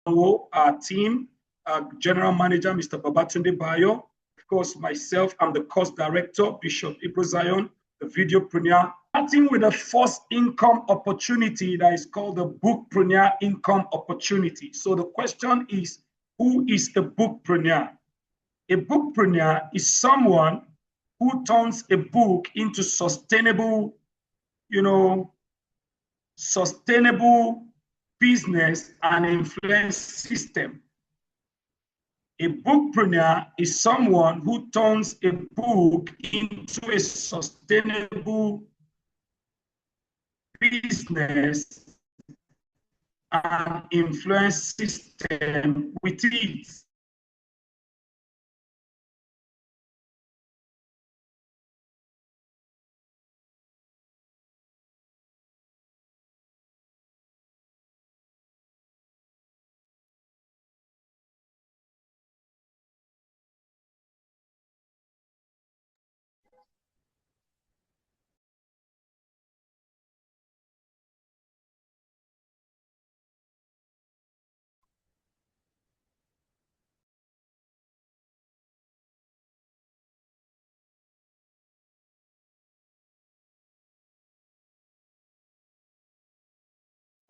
our team, General Manager, Mr. Babatunde Bayo. Of course, myself, I'm the course director, Bishop Ibro Zion, the Videopreneur. Starting with the first income opportunity that is called the Bookpreneur income opportunity. So the question is, who is a Bookpreneur? A Bookpreneur is someone who turns a book into sustainable, sustainable business and influence system. A bookpreneur is someone who turns a book into a sustainable business and influence system with it.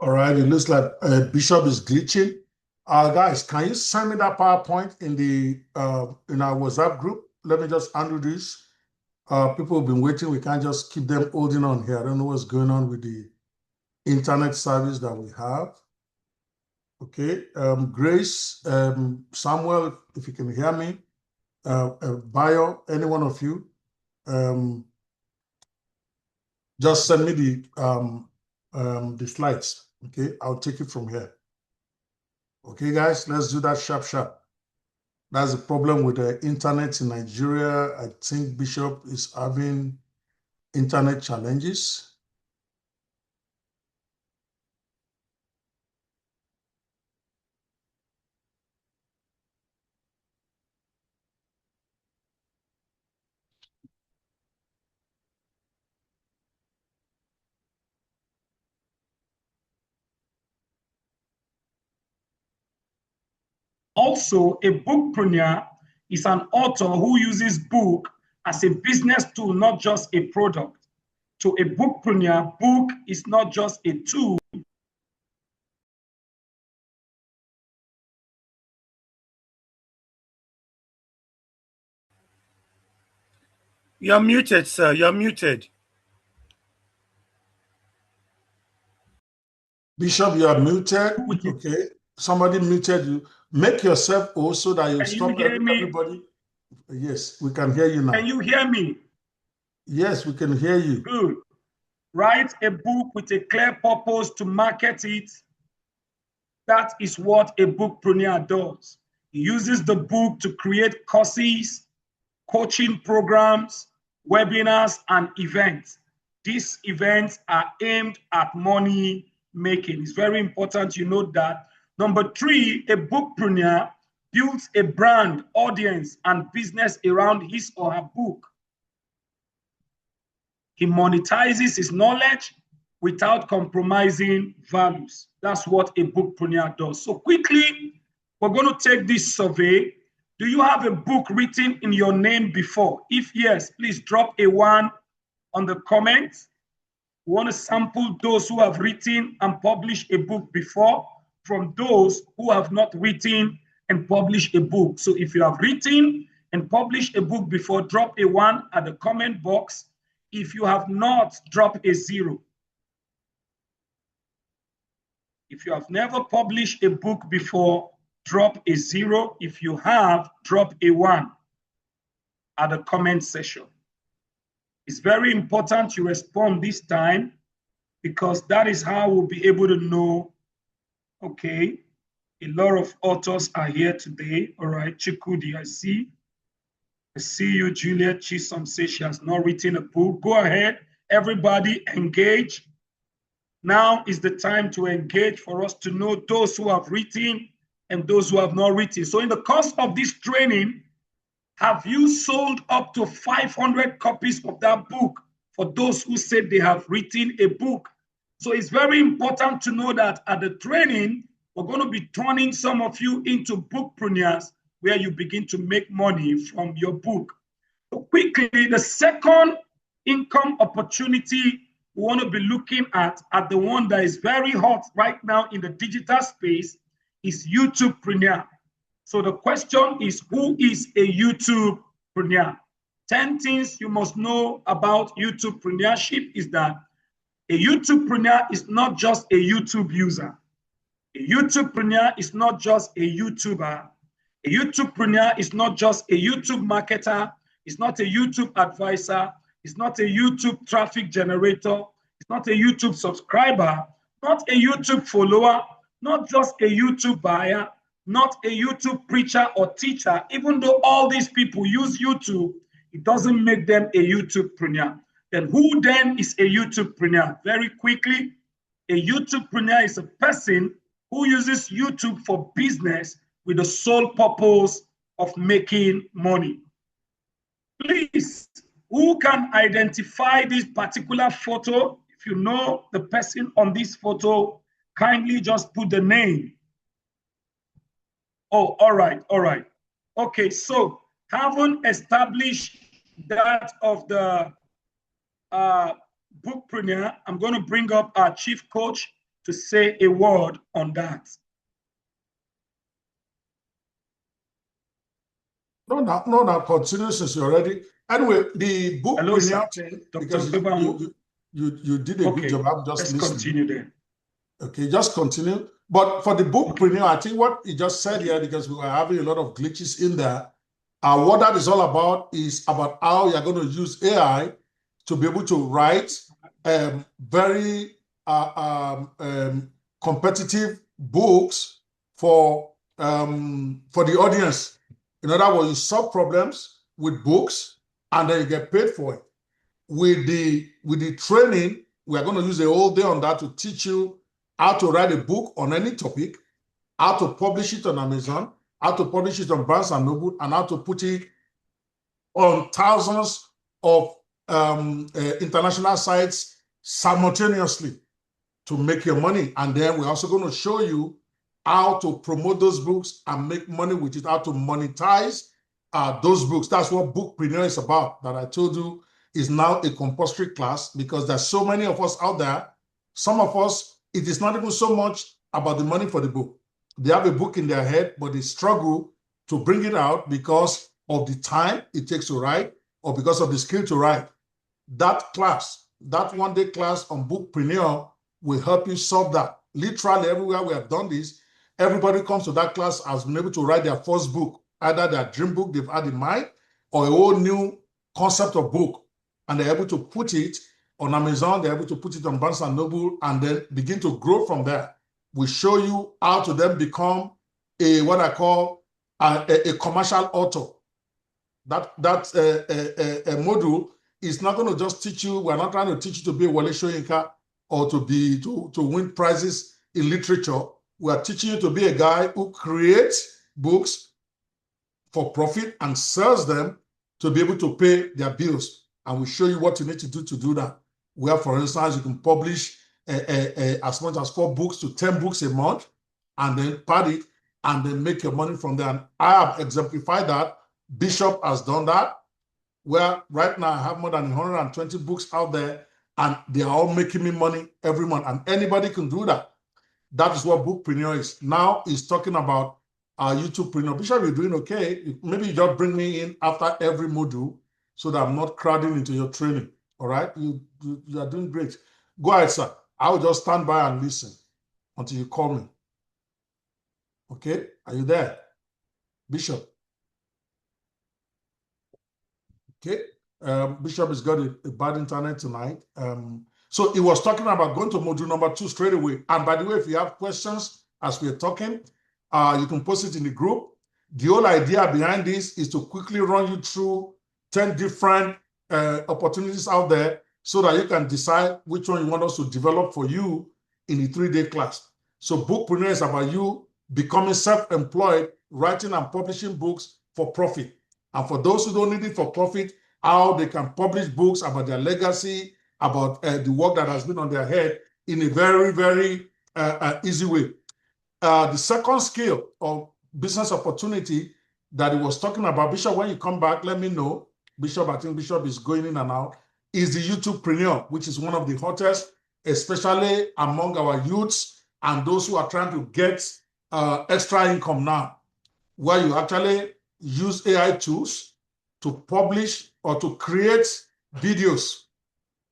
All right, it looks like Bishop is glitching. Guys, can you send me that PowerPoint in the in our WhatsApp group? Let me just undo this. People have been waiting. We can't just keep them holding on here. I don't know what's going on with the internet service that we have. Okay, Grace, Samuel, if you can hear me, Bayo, any one of you, just send me the slides. Okay, I'll take it from here. Okay, guys, let's do that sharp. That's the problem with the internet in Nigeria. I think Bishop is having internet challenges. Also, a bookpreneur is an author who uses book as a business tool, not just a product. So a bookpreneur, book is not just a tool. You're muted, sir. You're muted. Bishop, you are muted. Okay. Somebody muted you. Make yourself also that you stop everybody. Yes, we can hear you now. Can you hear me? Yes, we can hear you. Good. Write a book with a clear purpose to market it. That is what a bookpreneur does. He uses the book to create courses, coaching programs, webinars, and events. These events are aimed at money making. It's very important you note that. Number 3, a bookpreneur builds a brand, audience, and business around his or her book. He monetizes his knowledge without compromising values. That's what a bookpreneur does. So quickly, we're going to take this survey. Do you have a book written in your name before? If yes, please drop a 1 on the comments. We want to sample those who have written and published a book before from those who have not written and published a book. So if you have written and published a book before, drop a 1 at the comment box. If you have not, drop a 0. If you have never published a book before, drop a 0. If you have, drop a 1 at the comment section. It's very important you respond this time because that is how we'll be able to know, okay, a lot of authors are here today. All right, Chikudi, I see you. Juliet Chisom says she has not written a book. Go ahead, everybody engage. Now is the time to engage for us to know those who have written and those who have not written. So in the course of this training, have you sold up to 500 copies of that book for those who said they have written a book? So it's very important to know that at the training, we're going to be turning some of you into bookpreneurs, where you begin to make money from your book. So quickly, the second income opportunity we want to be looking at the one that is very hot right now in the digital space, is YouTubepreneur. So the question is, who is a YouTubepreneur? 10 things you must know about YouTubepreneurship is that a YouTubepreneur is not just a YouTube user. A YouTubepreneur is not just a YouTuber. A YouTubepreneur is not just a YouTube marketer. It's not a YouTube advisor. It's not a YouTube traffic generator. It's not a YouTube subscriber, not a YouTube follower, not just a YouTube buyer, not a YouTube preacher or teacher. Even though all these people use YouTube, it doesn't make them a YouTubepreneur. Then who then is a YouTubepreneur? Very quickly, a YouTubepreneur is a person who uses YouTube for business with the sole purpose of making money. Please, who can identify this particular photo? If you know the person on this photo, kindly just put the name. Oh, all right. Okay, so having established that of the bookpreneur, I'm going to bring up our chief coach to say a word on that. No, continue since you're ready. Anyway, the bookpreneur thing, because you did a good job. I'm just listening. Continue then. Okay, just continue. But for the bookpreneur, I think what you just said here, because we were having a lot of glitches in there, what that is all about is about how you're going to use AI to be able to write very competitive books for the audience. In other words, you solve problems with books and then you get paid for it. With the training, we are going to use a whole day on that to teach you how to write a book on any topic, how to publish it on Amazon, how to publish it on Barnes & Noble, and how to put it on thousands of international sites simultaneously to make your money. And then we're also going to show you how to promote those books and make money with it, how to monetize those books. That's what Bookpreneur is about, that I told you is now a compulsory class, because there's so many of us out there. Some of us, it is not even so much about the money for the book. They have a book in their head, but they struggle to bring it out because of the time it takes to write or because of the skill to write. That class, that one-day class on Bookpreneur will help you solve that. Literally everywhere we have done this, everybody comes to that class has been able to write their first book, either their dream book they've had in mind or a whole new concept of book. And they're able to put it on Amazon, they're able to put it on Barnes & Noble, and then begin to grow from there. We show you how to then become what I call a commercial author. That module is not going to just teach you, we're not trying to teach you to be a Wale Soyinka or to win prizes in literature. We are teaching you to be a guy who creates books for profit and sells them to be able to pay their bills. And we show you what you need to do that. Where, for instance, you can publish as much as 4 books to 10 books a month, and then pad it, and then make your money from there. And I have exemplified that. Bishop has done that, where right now I have more than 120 books out there, and they are all making me money every month. And anybody can do that. That is what Bookpreneur is. Now he's talking about YouTubepreneur. Bishop, you're doing okay. Maybe you just bring me in after every module so that I'm not crowding into your training. All right? You are doing great. Go ahead, sir. I will just stand by and listen until you call me. Okay? Are you there? Bishop. Okay. Bishop has got a bad internet tonight. So he was talking about going to module number 2 straight away. And by the way, if you have questions as we're talking, you can post it in the group. The whole idea behind this is to quickly run you through 10 different opportunities out there so that you can decide which one you want us to develop for you in the 3-day class. So Bookpreneur is about you becoming self-employed, writing and publishing books for profit. And for those who don't need it for profit, how they can publish books about their legacy, about the work that has been on their head in a very, very easy way. The second skill or business opportunity that he was talking about, Bishop, when you come back, let me know. Bishop, I think Bishop is going in and out, is the YouTubepreneur, which is one of the hottest, especially among our youths and those who are trying to get extra income now, where you actually use AI tools to publish or to create videos,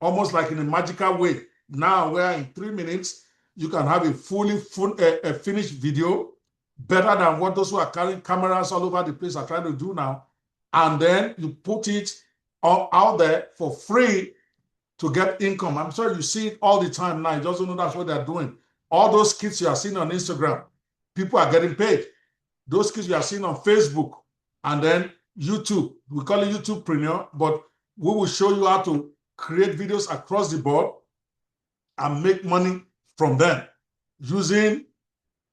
almost like in a magical way. Now, where in 3 minutes, you can have a fully finished video, better than what those who are carrying cameras all over the place are trying to do now. And then you put it out there for free to get income. I'm sure you see it all the time now. You just don't know that's what they're doing. All those kids you are seeing on Instagram, people are getting paid. Those kids you are seeing on Facebook and then YouTube. We call it YouTubepreneur, but we will show you how to create videos across the board and make money from them using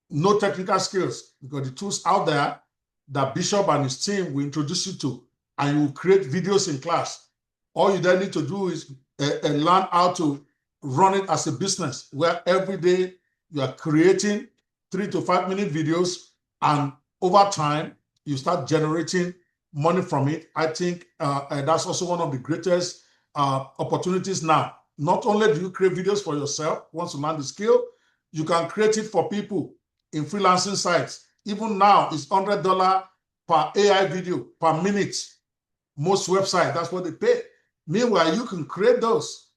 no technical skills, because the tools out there that Bishop and his team will introduce you to, and you will create videos in class. All you then need to do is learn how to run it as a business, where every day you are creating 3 to 5 minute videos, and over time you start generating money from it. I think that's also one of the greatest opportunities now. Not only do you create videos for yourself, once you learn the skill, you can create it for people in freelancing sites. Even now, it's $100 per AI video per minute. Most websites, that's what they pay. Meanwhile, you can create those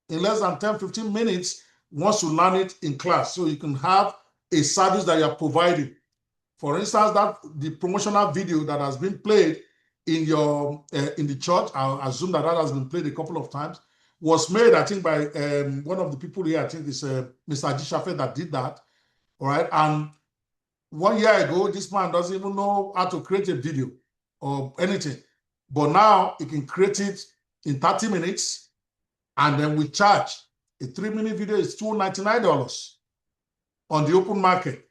in less than 10, 15 minutes once you learn it in class. So you can have a service that you're providing. For instance, that the promotional video that has been played in your in the church, I assume that has been played a couple of times, was made, I think, by one of the people here. I think it's Mr. Ajishafe that did that. All right. And 1 year ago, this man doesn't even know how to create a video or anything. But now he can create it in 30 minutes. And then we charge. A 3-minute video is $299 on the open market.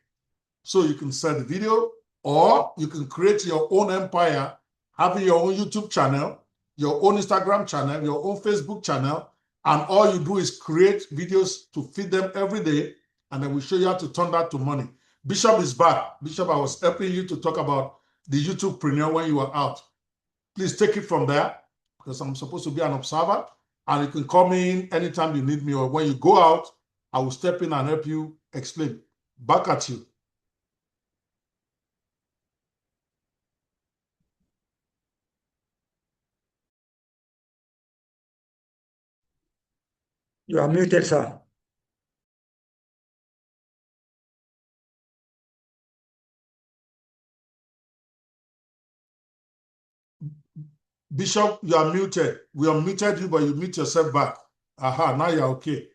So you can sell the video, or you can create your own empire, having your own YouTube channel, your own Instagram channel, your own Facebook channel, and all you do is create videos to feed them every day, and then we show you how to turn that to money. Bishop is back. Bishop, I was helping you to talk about the YouTubepreneur when you were out. Please take it from there, because I'm supposed to be an observer, and you can call me in anytime you need me, or when you go out, I will step in and help you explain. Back at you. You are muted, sir. Bishop, you are muted. We unmuted you, but you mute yourself back. Aha, now you're okay.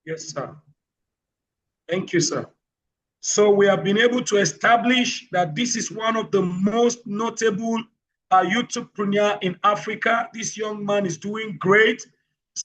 Yes, sir. Thank you, sir. So we have been able to establish that this is one of the most notable YouTubepreneur in Africa. This young man is doing great.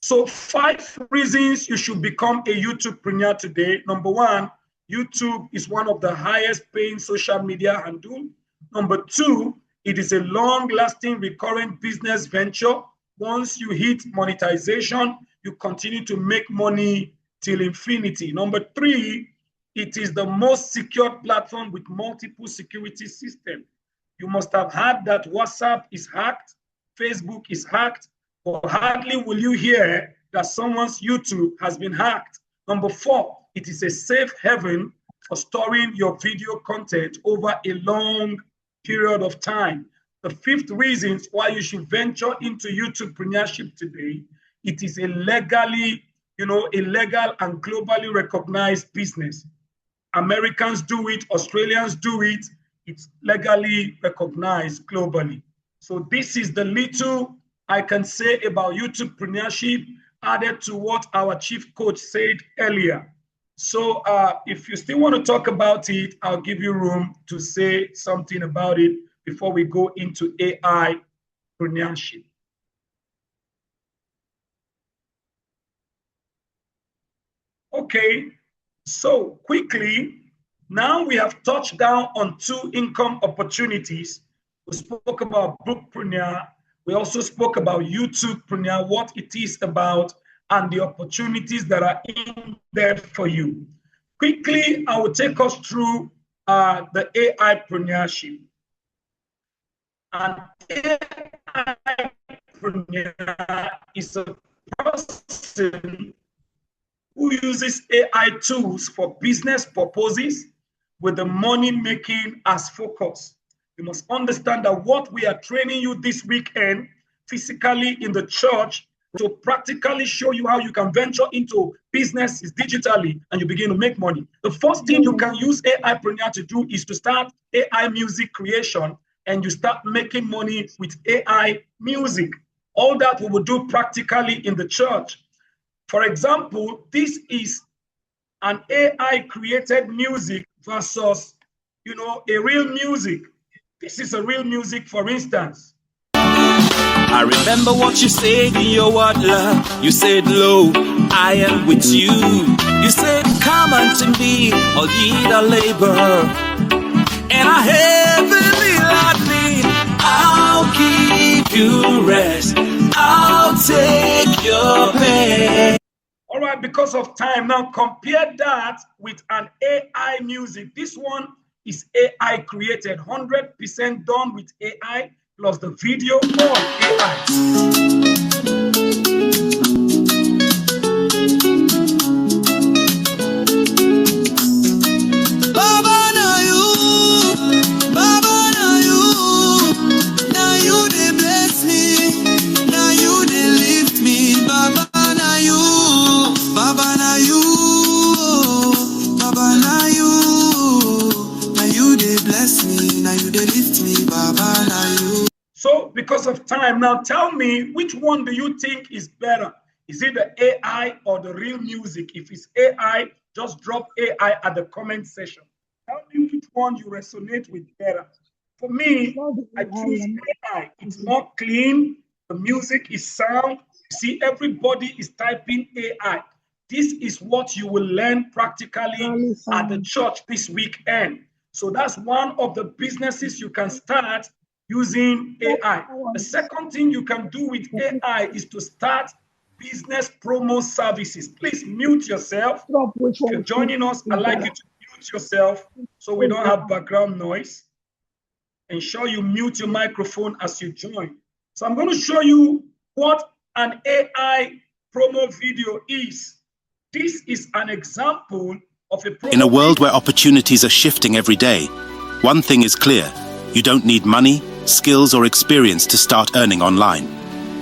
So 5 reasons you should become a YouTubepreneur today. Number 1, YouTube is one of the highest paying social media handle. Number 2, it is a long-lasting recurrent business venture. Once you hit monetization, you continue to make money till infinity. Number 3, it is the most secure platform with multiple security systems. You must have heard that WhatsApp is hacked, Facebook is hacked, but hardly will you hear that someone's YouTube has been hacked. Number 4, it is a safe haven for storing your video content over a long period of time. The 5th reason why you should venture into YouTubepreneurship today, it is a legal and globally recognized business. Americans do it, Australians do it. It's legally recognized globally. So this is the little I can say about YouTubepreneurship, added to what our chief coach said earlier. So if you still want to talk about it, I'll give you room to say something about it before we go into AIpreneurship. Okay, so quickly, now we have touched down on 2 income opportunities. We spoke about Bookpreneur. We also spoke about YouTubepreneur, what it is about, and the opportunities that are in there for you. Quickly, I will take us through the AI-preneurship. And AI-preneur is a person who uses AI tools for business purposes with the money making as focus. You must understand that what we are training you this weekend physically in the church to practically show you how you can venture into businesses digitally and you begin to make money. The first thing you can use AI-preneur to do is to start AI music creation, and you start making money with AI music. All that we will do practically in the church. For example, this is an AI created music versus, a real music. This is a real music, for instance. I remember what you said in your word, love. You said, lo, I am with you. You said, come unto me, all ye that labor, and I heavily laden, I'll give you rest. I'll take your pain. All right, because of time, now compare that with an AI music. This one is AI created, 100% done with AI, plus the video all AI. So because of time, now tell me, which one do you think is better? Is it the AI or the real music? If it's AI, just drop AI at the comment section. Tell me which one you resonate with better. For me, I choose AI. It's more clean. The music is sound. See, everybody is typing AI. This is what you will learn practically at the church this weekend. So that's one of the businesses you can start using AI. The second thing you can do with AI is to start business promo services. Please mute yourself. If you're joining us, I'd like you to mute yourself so we don't have background noise. Ensure you mute your microphone as you join. So I'm going to show you what an AI promo video is. This is an example of a promo. In a world where opportunities are shifting every day, one thing is clear. You don't need money, skills, or experience to start earning online.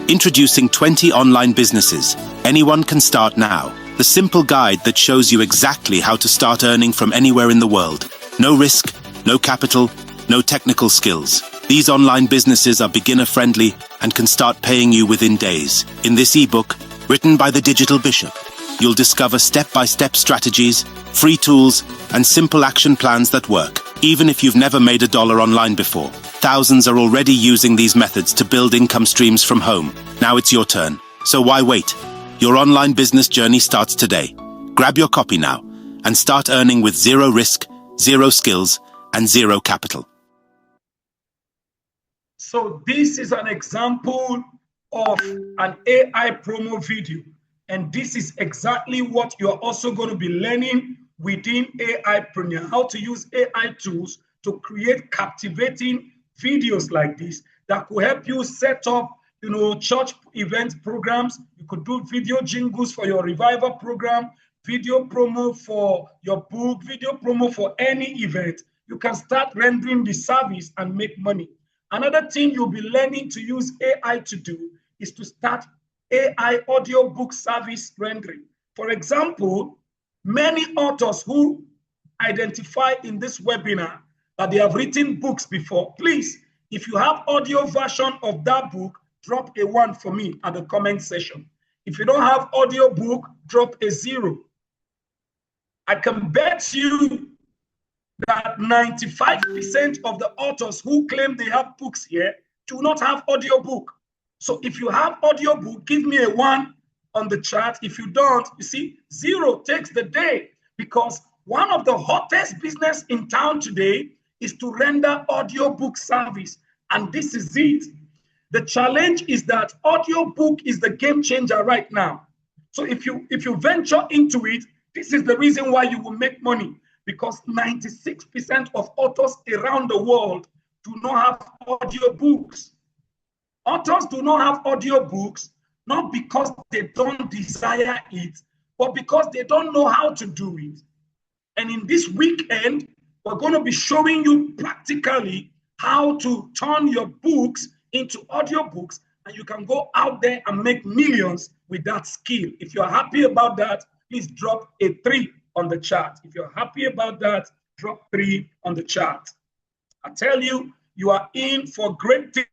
Introducing 20 online businesses. Anyone can start now. The simple guide that shows you exactly how to start earning from anywhere in the world. No risk, no capital, no technical skills. These online businesses are beginner-friendly and can start paying you within days. In this ebook, written by the Digital Bishop, you'll discover step-by-step strategies, free tools, and simple action plans that work. Even if you've never made $1 online before, thousands are already using these methods to build income streams from home. Now it's your turn. So why wait? Your online business journey starts today. Grab your copy now and start earning with zero risk, zero skills, and zero capital. So this is an example of an AI promo video. And this is exactly what you're also going to be learning within AI-preneur, how to use AI tools to create captivating videos like this that could help you set up, church event programs. You could do video jingles for your revival program, video promo for your book, video promo for any event. You can start rendering the service and make money. Another thing you'll be learning to use AI to do is to start AI audiobook service rendering. For example, many authors who identify in this webinar that they have written books before, please, if you have audio version of that book, drop a 1 for me at the comment section. If you don't have audio book, drop a 0. I can bet you that 95% of the authors who claim they have books here do not have audio book. So if you have audio book, give me a 1 on the chat. If you don't, you see, 0 takes the day, because one of the hottest business in town today is to render audiobook service. And this is it. The challenge is that audiobook is the game changer right now. So if you venture into it, This is the reason why you will make money, because 96% of authors around the world do not have audiobooks. Authors do not have audiobooks, not because they don't desire it, but because they don't know how to do it. And in this weekend, we're going to be showing you practically how to turn your books into audiobooks, and you can go out there and make millions with that skill. If you're happy about that, please drop a 3 on the chart. If you're happy about that, drop 3 on the chart. I tell you, you are in for great things.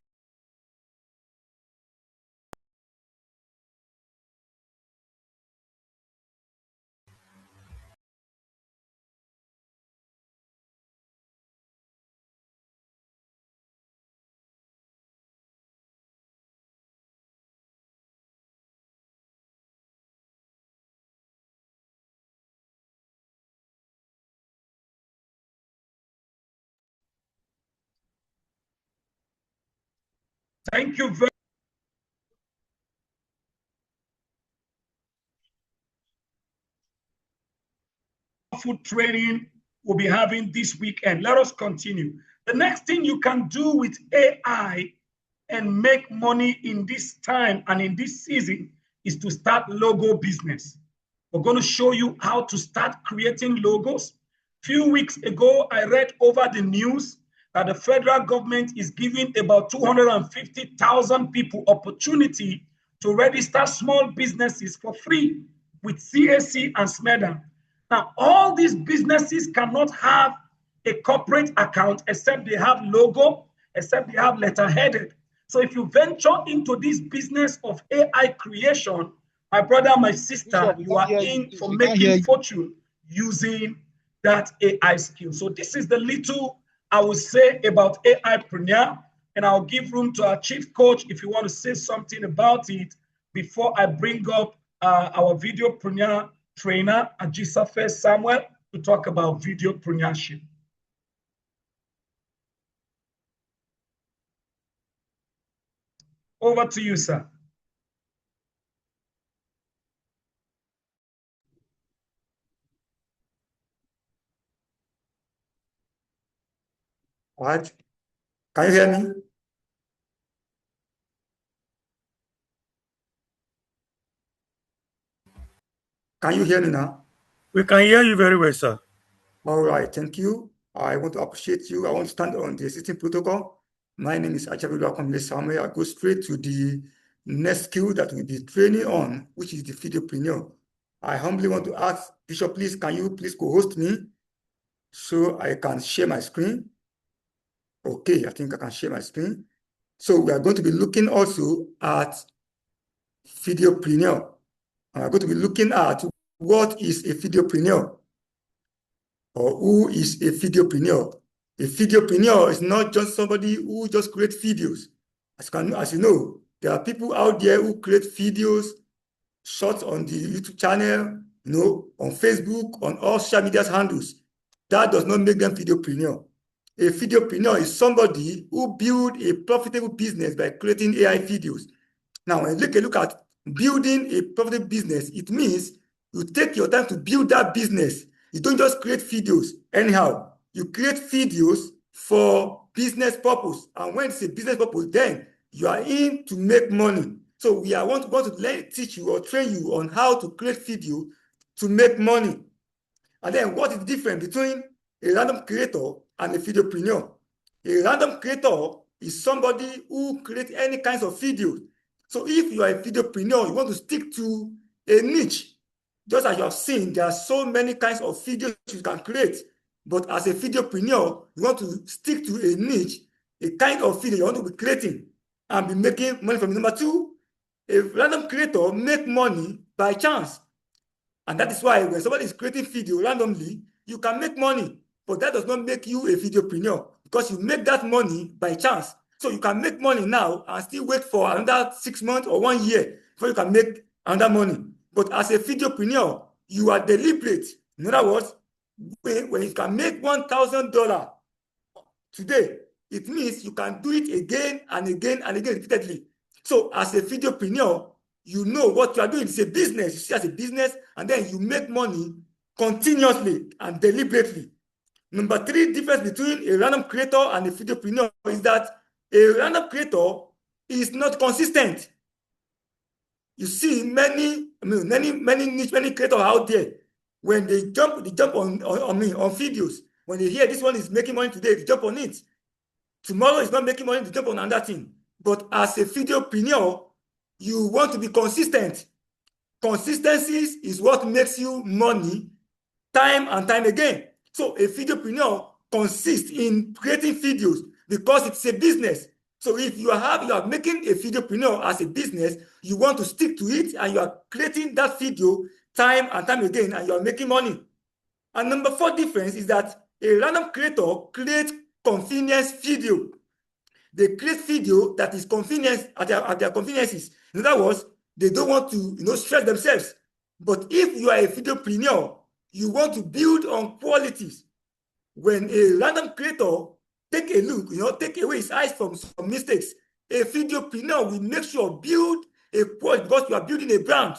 Thank you very much. Training we'll be having this weekend. Let us continue. The next thing you can do with AI and make money in this time and in this season is to start logo business. We're going to show you how to start creating logos. A few weeks ago, I read over the news that the federal government is giving about 250,000 people opportunity to register small businesses for free with CAC and SMEDA. Now, all these businesses cannot have a corporate account except they have logo, except they have letterheaded. So if you venture into this business of AI creation, my brother, my sister, you are in for making fortune using that AI skill. So this is the little I will say about AIpreneur, and I'll give room to our chief coach if you want to say something about it before I bring up our videopreneur trainer, Ajisafe Samuel, to talk about videopreneurship. Over to you, sir. What? Can you hear me? Can you hear me now? We can hear you very well, sir. All right, thank you. I want to appreciate you. I want to stand on the existing protocol. My name is Ajisafe Samuel. I go straight to the next skill that we'll be training on, which is the videopreneur. I humbly want to ask Bishop, please, can you please co-host me so I can share my screen? Okay, I think I can share my screen. So we are going to be looking also at videopreneur. I'm going to be looking at what is a videopreneur, or who is a videopreneur. A videopreneur is not just somebody who just creates videos. As you know, there are people out there who create videos, shorts on the YouTube channel, on Facebook, on all social media handles. That does not make them videopreneur. A videopreneur is somebody who builds a profitable business by creating AI videos. Now, when you look at building a profitable business, it means you take your time to build that business. You don't just create videos anyhow. You create videos for business purpose. And when it's a business purpose, then you are in to make money. So we want to teach you or train you on how to create video to make money. And then what is the difference between a random creator and a videopreneur? A random creator is somebody who creates any kinds of videos. So if you are a videopreneur, you want to stick to a niche. Just as you have seen, there are so many kinds of videos you can create. But as a videopreneur, you want to stick to a niche, a kind of video you want to be creating and be making money from it. Number two, a random creator make money by chance. And that is why when somebody is creating video randomly, you can make money. But that does not make you a videopreneur, because you make that money by chance. So you can make money now and still wait for another 6 months or 1 year before you can make another money. But as a videopreneur, you are deliberate. In other words, when you can make $1,000 today, it means you can do it again and again and again repeatedly. So as a videopreneur, you know what you are doing. It's a business. You see as a business, and then you make money continuously and deliberately. Number 3 difference between a random creator and a videopreneur is that a random creator is not consistent. You see many creators out there, when they jump on videos. When they hear this one is making money today, they jump on it. Tomorrow is not making money, they jump on another thing. But as a videopreneur, you want to be consistent. Consistency is what makes you money time and time again. So a videopreneur consists in creating videos because it's a business. So if you are making a videopreneur as a business, you want to stick to it and you are creating that video time and time again and you are making money. And number 4 difference is that a random creator creates convenience video. They create video that is convenience at their conveniences. In other words, they don't want to stress themselves. But if you are a videopreneur, you want to build on qualities. When a random creator take a look, take away his eyes from some mistakes, a videopreneur will make sure build a quality because you are building a brand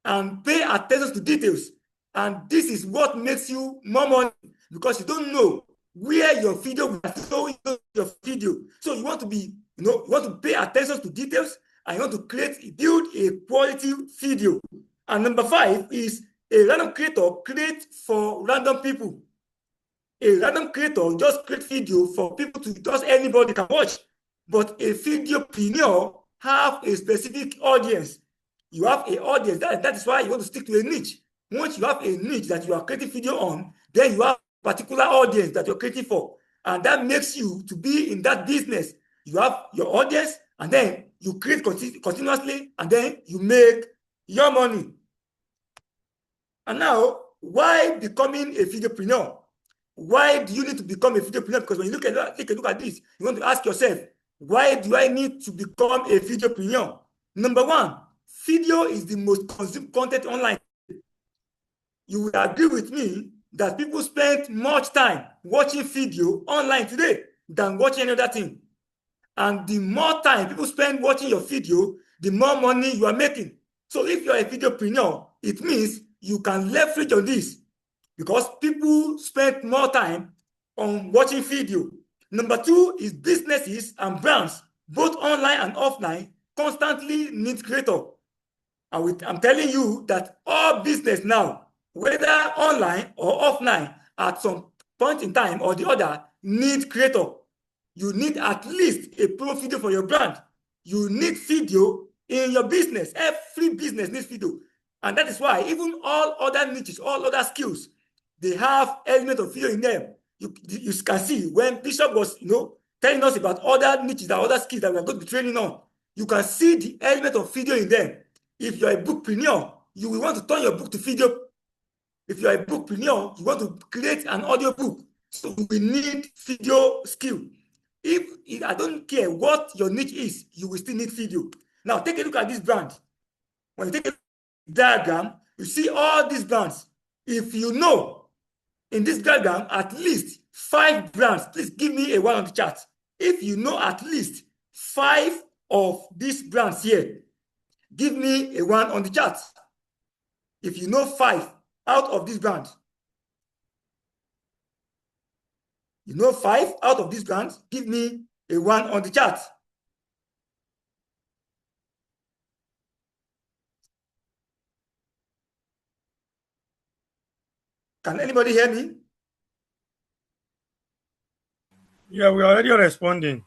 and pay attention to details. And this is what makes you more money because you don't know where your video will show your video. So you want to be, you want to pay attention to details and you want to build a quality video. And number 5 is a random creator creates for random people. A random creator just create video for people to just anybody can watch. But a videopreneur have a specific audience. You have an audience. That is why you want to stick to a niche. Once you have a niche that you are creating video on, then you have a particular audience that you're creating for. And that makes you to be in that business. You have your audience, and then you create continuously, and then you make your money. And now, why becoming a videopreneur? Why do you need to become a videopreneur? Because when you take a look at this, you want to ask yourself, why do I need to become a videopreneur? Number 1, video is the most consumed content online. You will agree with me that people spend much time watching video online today than watching any other thing. And the more time people spend watching your video, the more money you are making. So if you are a videopreneur, it means you can leverage on this because people spend more time on watching video. Number 2 is businesses and brands, both online and offline, constantly need creator. I'm telling you that all business now, whether online or offline, at some point in time or the other, need creator. You need at least a pro video for your brand. You need video in your business. Every business needs video. And that is why even all other niches, all other skills, they have element of video in them. You can see when Bishop was, telling us about other niches, the other skills that we are going to be training on, you can see the element of video in them. If you're a bookpreneur, you will want to turn your book to video. If you're a bookpreneur, you want to create an audio book. So we need video skill. If I don't care what your niche is, you will still need video. Now take a look at this brand. When you take a diagram, you see all these brands. If you know in this diagram at least 5 brands, please give me a 1 on the chart. If you know at least 5 of these brands here, give me a 1 on the chart. If you know 5 out of these brands, you know 5 out of these brands, give me a 1 on the chart. Can anybody hear me? Yeah, we're already responding.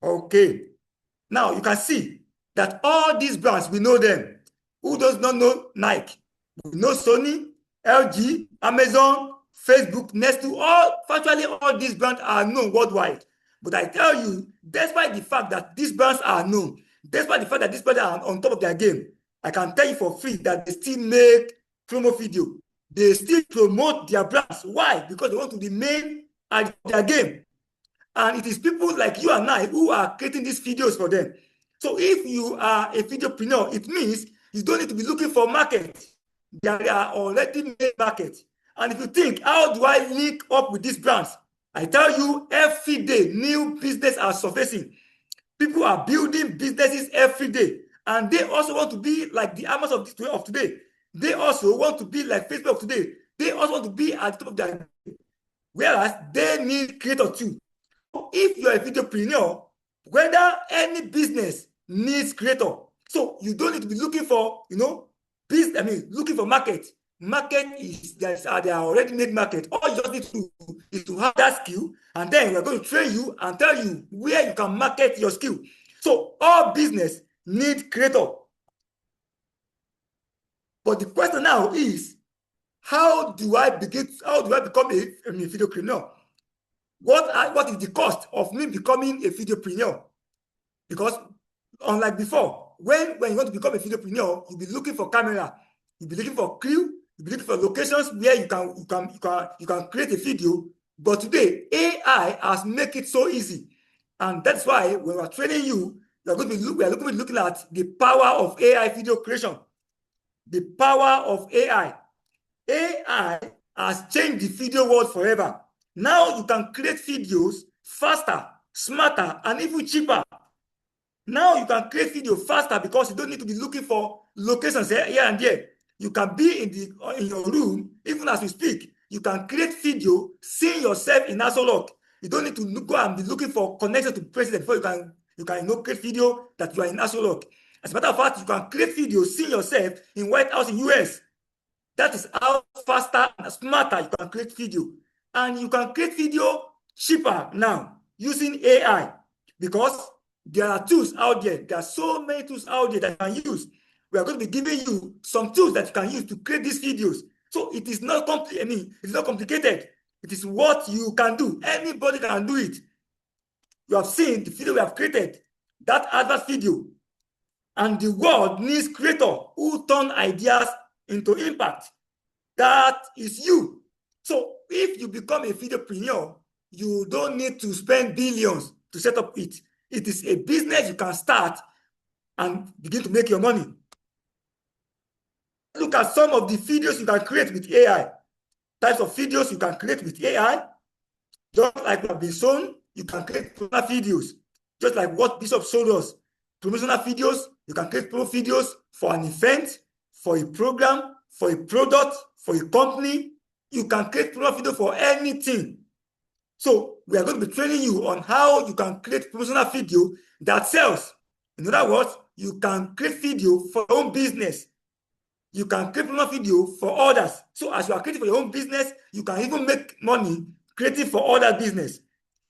Okay. Now you can see that all these brands, we know them. Who does not know Nike? We know Sony, LG, Amazon, Facebook, Nestle, virtually all these brands are known worldwide. But I tell you, despite the fact that these brands are known, despite the fact that these brands are on top of their game, I can tell you for free that they still make promo video. They still promote their brands. Why? Because they want to remain at their game. And it is people like you and I who are creating these videos for them. So if you are a videopreneur, it means you don't need to be looking for market. There are already made markets. And if you think, how do I link up with these brands? I tell you, every day, new businesses are surfacing. People are building businesses every day. And they also want to be like the Amazon of today. They also want to be like Facebook of today. They also want to be at the top of their game, whereas they need creator too. So if you're a videopreneur, whether any business needs creator, so you don't need to be looking for, business. Looking for market. Market is they are already made market. All you just need to do is to have that skill, and then we're going to train you and tell you where you can market your skill. So all business need creator. But the question now is, how do I become a videopreneur? What is the cost of me becoming a videopreneur? Because unlike before, when you want to become a videopreneur, you'll be looking for camera, you'll be looking for crew, you'll be looking for locations where you can create a video. But today, AI has made it so easy, and that's why when we're training you, we are going to be looking at the power of AI video creation. The power of AI. AI has changed the video world forever. Now you can create videos faster, smarter, and even cheaper. Now you can create video faster because you don't need to be looking for locations here and there. You can be in your room, even as we speak. You can create video, seeing yourself in Asolok. You don't need to go and be looking for connection to president before you can create video that you are in Asolok. As a matter of fact, you can create video, seeing yourself in White House in US. That is how faster and smarter you can create video. And you can create video cheaper now using AI, because there are tools out there. There are so many tools out there that you can use. We are going to be giving you some tools that you can use to create these videos. So it is not it's not complicated. It is what you can do. Anybody can do it. You have seen the video we have created, that advert video. And the world needs creators who turn ideas into impact. That is you. So if you become a videopreneur, you don't need to spend billions to set up it. It is a business you can start and begin to make your money. Look at some of the videos you can create with AI. Types of videos you can create with AI. Just like we have been shown, you can create promotional videos. Just like what Bishop showed us. Promotional videos, you can create pro videos for an event, for a program, for a product, for a company. You can create promotional video for anything. So we are going to be training you on how you can create promotional video that sells. In other words, you can create video for your own business. You can create promotional video for others. So as you are creating for your own business, you can even make money creating for other business.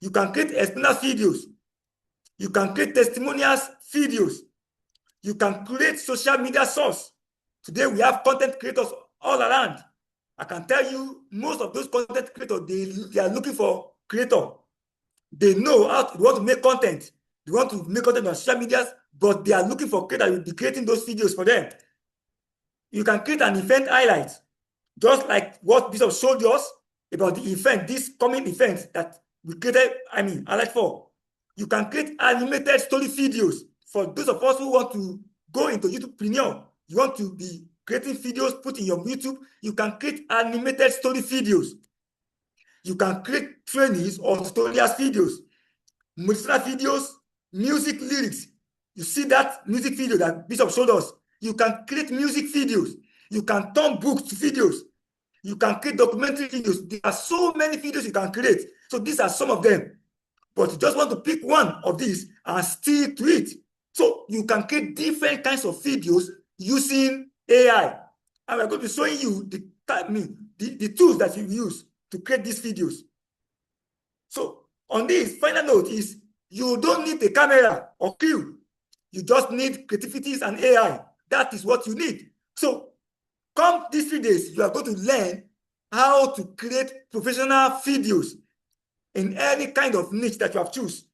You can create explainer videos. You can create testimonials videos. You can create social media source. Today we have content creators all around. I can tell you, most of those content creators, they are looking for creator. They know how to want to make content. They want to make content on social media, but they are looking for creators that will be creating those videos for them. You can create an event highlight, just like what Bishop showed us about the event, this coming event that we created, highlight for. You can create animated story videos for those of us who want to go into YouTubepreneur. You want to be creating videos, put in your YouTube. You can create animated story videos. You can create trainings or tutorials videos, motivational videos, music lyrics. You see that music video that Bishop showed us. You can create music videos. You can turn books to videos. You can create documentary videos. There are so many videos you can create. So these are some of them. But you just want to pick one of these and stick to it. So you can create different kinds of videos using AI. And we're going to be showing you the tools that you use to create these videos. So on this final note is, you don't need a camera or crew. You just need creativities and AI. That is what you need. So come these 3 days, you are going to learn how to create professional videos in any kind of niche that you have chosen.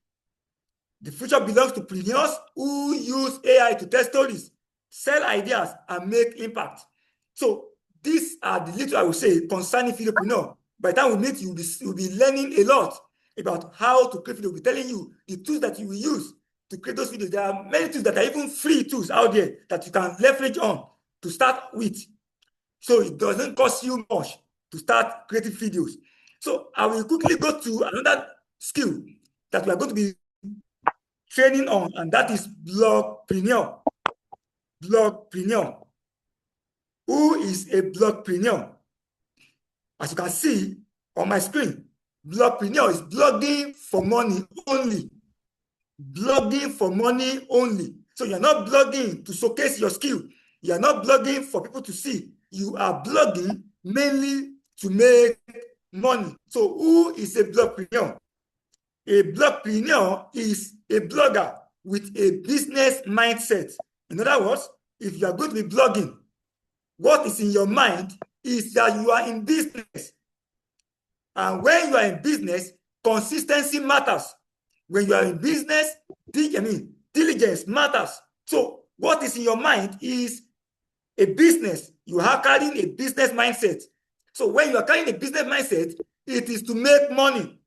The future belongs to preneurs who use AI to tell stories, sell ideas, and make impact. So these are the little I will say concerning Videopreneur. By the time we meet, you'll be learning a lot about how to create videos. We'll be telling you the tools that you will use to create those videos. There are many tools that are even free tools out there that you can leverage on to start with. So it doesn't cost you much to start creating videos. So I will quickly go to another skill that we are going to be training on, and that is Blogpreneur. Blogpreneur. Who is a Blogpreneur? As you can see on my screen, Blogpreneur is blogging for money only. Blogging for money only. So you're not blogging to showcase your skill. You're not blogging for people to see. You are blogging mainly to make money. So who is a Blogpreneur? A Blogpreneur is a blogger with a business mindset. In other words, if you are going to be blogging, what is in your mind is that you are in business. And when you are in business, consistency matters. When you are in business, diligence matters. So what is in your mind is a business. You are carrying a business mindset. So when you are carrying a business mindset, it is to make money.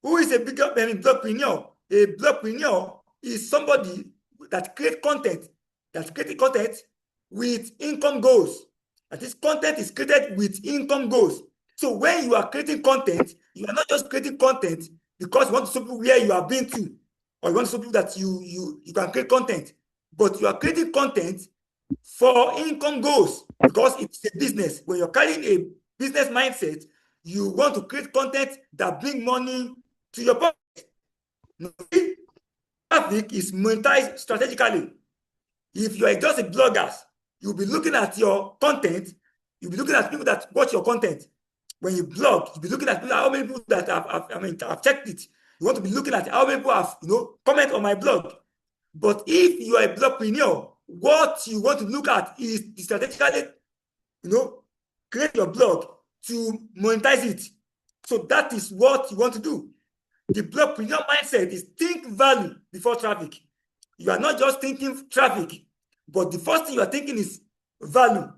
Who is a Blogpreneur? A Blogpreneur is somebody that creates content, with income goals. That is, content is created with income goals. So when you are creating content, you are not just creating content because you want to show people where you have been to, or you want to show people that you can create content, but you are creating content for income goals because it's a business. When you're carrying a business mindset, you want to create content that bring money to your pocket. Traffic is monetized strategically. If you are just a blogger, you'll be looking at your content. You'll be looking at people that watch your content. When you blog, you'll be looking at how many people that have checked it. You want to be looking at how many people have comment on my blog. But if you are a Blogpreneur, what you want to look at is strategically, create your blog to monetize it. So that is what you want to do. The Blogpreneur mindset is think value before traffic. You are not just thinking traffic, but the first thing you are thinking is value.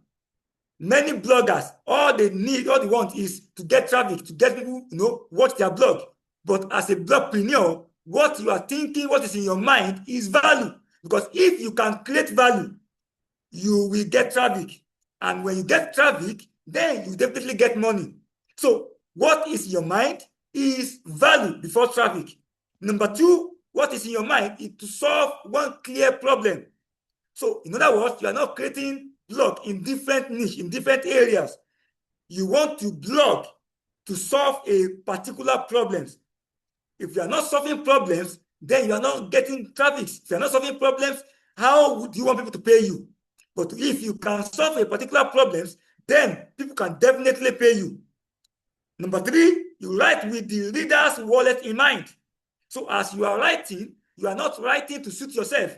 Many bloggers, all they want is to get traffic, to get people, watch their blog. But as a Blogpreneur, what you are thinking, what is in your mind is value. Because if you can create value, you will get traffic. And when you get traffic, then you definitely get money. So what is in your mind is value before traffic. Number two, what is in your mind is to solve one clear problem. So in other words, you are not creating blog in different niche, in different areas. You want to blog to solve a particular problem. If you are not solving problems, then you are not getting traffic. If you are not solving problems, how would you want people to pay you? But if you can solve a particular problem, then people can definitely pay you. Number three, you write with the reader's wallet in mind. So as you are writing, you are not writing to suit yourself.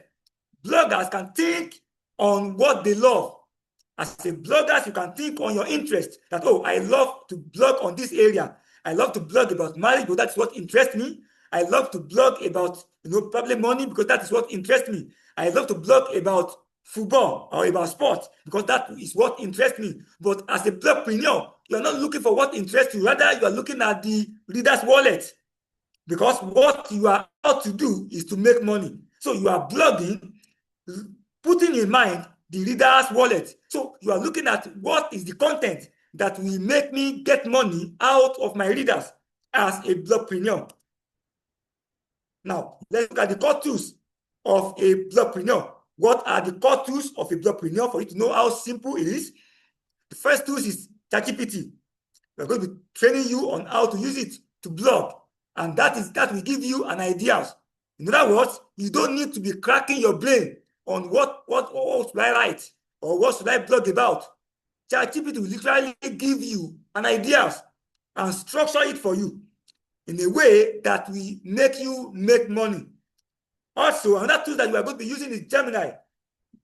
Bloggers can think on what they love. As a blogger, you can think on your interest. That, I love to blog on this area. I love to blog about marriage because that's what interests me. I love to blog about, probably money because that is what interests me. I love to blog about football or about sports because that is what interests me. But as a Blogpreneur, you are not looking for what interests you. Rather, you are looking at the reader's wallet because what you are out to do is to make money. So you are blogging, putting in mind the reader's wallet. So you are looking at what is the content that will make me get money out of my readers as a Blogpreneur. Now, let's look at the core tools of a Blogpreneur. What are the core tools of a Blogpreneur for you to know how simple it is? The first tool is ChatGPT. We're going to be training you on how to use it to blog. And that will give you an idea. In other words, you don't need to be cracking your brain on what should I write or what should I blog about. ChatGPT will literally give you an idea and structure it for you in a way that will make you make money. Also, another tool that you are going to be using is Gemini.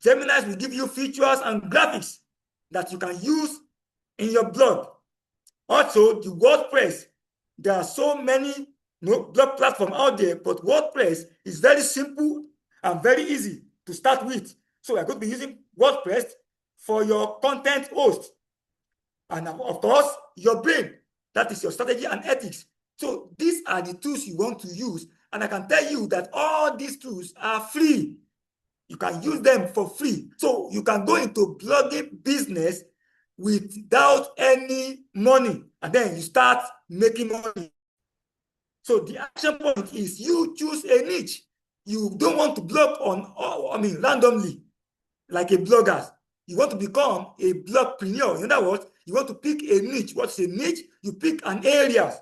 Gemini will give you features and graphics that you can use in your blog. Also, the WordPress. There are so many blog platforms out there, but WordPress is very simple and very easy to start with. So we're going to be using WordPress for your content host. And of course, your brain. That is your strategy and ethics. So these are the tools you want to use. And I can tell you that all these tools are free. You can use them for free. So you can go into blogging business without any money. And then you start making money. So the action point is you choose a niche. You don't want to blog randomly, like a blogger. You want to become a blogpreneur. In other words, you want to pick a niche. What's a niche? You pick an area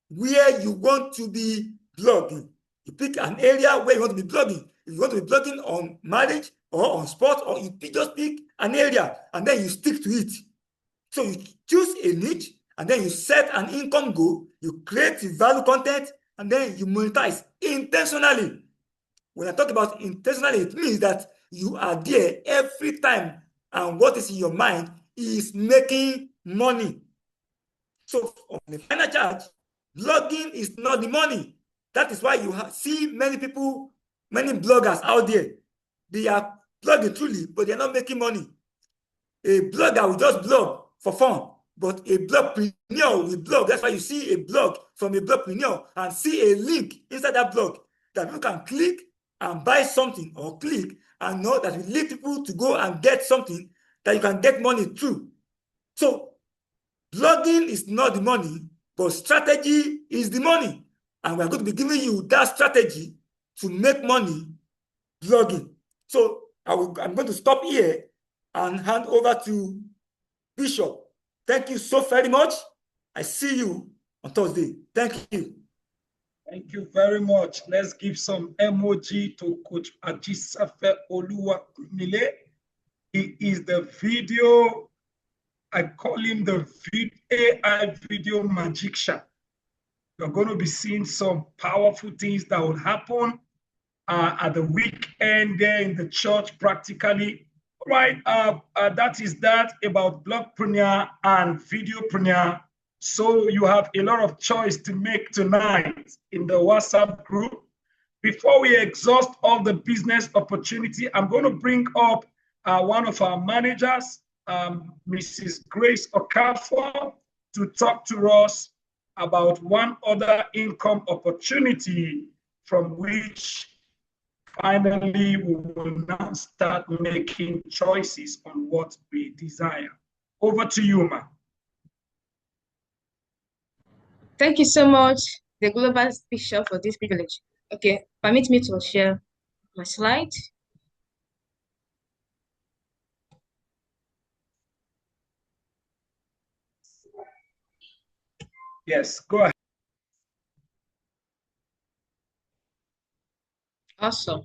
where you want to be blogging. You pick an area where you want to be blogging. If you want to be blogging on marriage or on sports, or you just pick an area and then you stick to it. So you choose a niche and then you set an income goal, you create value content, and then you monetize intentionally. When I talk about intentionally, it means that you are there every time, and what is in your mind is making money. So on the final charge, blogging is not the money. That is why you see many people, many bloggers out there. They are blogging truly, but they are not making money. A blogger will just blog for fun, but a blogpreneur will blog. That's why you see a blog from a blogpreneur and see a link inside that blog that you can click and buy something, or click and know that will lead people to go and get something that you can get money through. So blogging is not the money, but strategy is the money. And we're going to be giving you that strategy to make money blogging. So I'm going to stop here and hand over to Bishop. Thank you so very much. I see you on Thursday. Thank you. Thank you very much. Let's give some emoji to Coach Ajisafe Oluwakumile. He is the video, I call him the AI video magician. You're going to be seeing some powerful things that will happen at the weekend there in the church practically. All right, that is that about Blogpreneur and Videopreneur. So you have a lot of choice to make tonight in the WhatsApp group. Before we exhaust all the business opportunity, I'm going to bring up one of our managers, Mrs. Grace Okafor, to talk to us about one other income opportunity from which finally we will now start making choices on what we desire. Over to you, Ma. Thank you so much, the Global Bishop, for this privilege. Okay, permit me to share my slide. Yes, go ahead. Awesome.